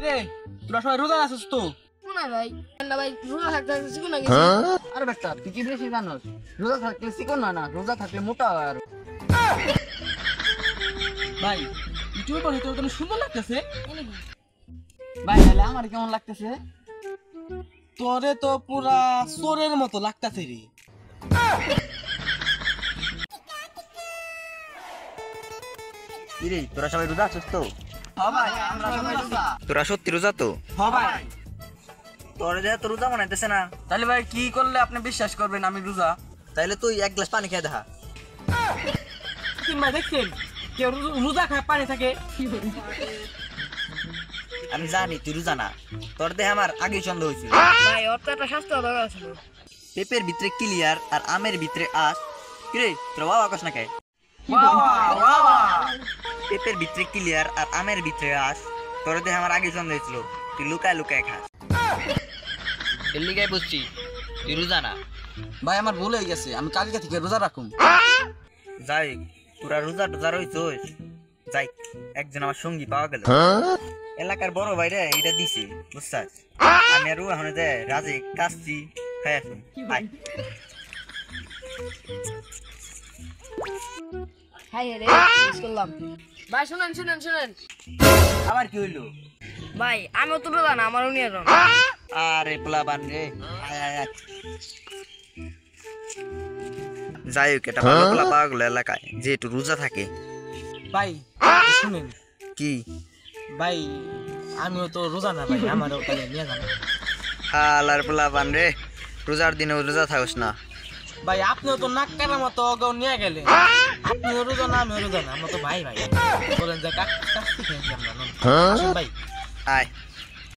রে তোরা সবাই রোজা আছিস তো? না ভাই না ভাই রোজা থাকতে থাকতে চিকন না গেছি। আরে বেটা তুই কি বেশি জানোস? রোজা থাকলে চিকন না, রোজা থাকলে মোটা হয়। আর ভাই ইউটিউবে পড়ে তো তুমি সুন্দর লাগতেছে। ভাই তাহলে আমার কেমন লাগতেছে? তোরে তো পুরা চোরের মতো লাগতেছে রে। কি রে তোরা সবাই রোজা আছিস তো? হ্যাঁ ভাই আমরা সবাই রোজা। তোরা সত্যি রোজা তো? হ্যাঁ ভাই। তোরা যে তো রোজা মনাইতেছে না, তাহলে ভাই কি করলে আপনি বিশ্বাস করবেন আমি রোজা? তাইলে তুই এক গ্লাস পানি খেয়ে দেখা। ভাই দেখছেন কেউ রোজা খায় পানি থাকে। আমি জানি তুই রোজা না, তোর দেহে আমার আগেই সন্দেহ হয়েছিল। ভাই ওর তো একটা স্বাস্থ্য দরকার ছিল। পেঁপের ভিতরে ক্লিয়ার আর আমের ভিতরে আস। কিরে তোর বাবা আকাশ না খায়? পেঁপের ভিতরে ক্লিয়ার আর আমের ভিতরে আস, তোর দেহে আমার আগেই সন্দেহ হয়েছিল তুই লুকায় লুকায় খাস। এর লিগাই বুঝছি তুই রোজা না। ভাই আমার ভুল হয়ে গেছে, আমি কালকে থেকে রোজা রাখুম। যাই তোরা রোজা টোজা রইছস, যাই একজন আমার সঙ্গী পাওয়া গেল। এলাকার বড় ভাইরে এটা দিছে বুঝছাস। আমি আর এখন যে রাজে কাচ্ছি খাই আসুন। হাই রে মিস করলাম। ভাই শুনেন শুনেন শুনেন আবার কি হইলো? ভাই আমিও তো রোজা না, আমারও নিয়ে যান। আরে পোলাবান রে, আয় আয় আয়। যাই হোক এটা ভালো পোলা পাওয়া গেল এলাকায় যে একটু রোজা থাকে। ভাই শুনেন কি ভাই, আমিও তো রোজা না ভাই, আমারও তাহলে নিয়ে যান। হালার পোলাবান রে, রোজার দিনে রোজা থাকস না। ভাই আপনিও তো নাক কাটার মতো অগাও নিয়ে গেলেন। আপনিও রোজা না আমিও রোজা না, আমরা তো ভাই ভাই। বলেন যে কাছ থেকে আমরা ভাই। আয়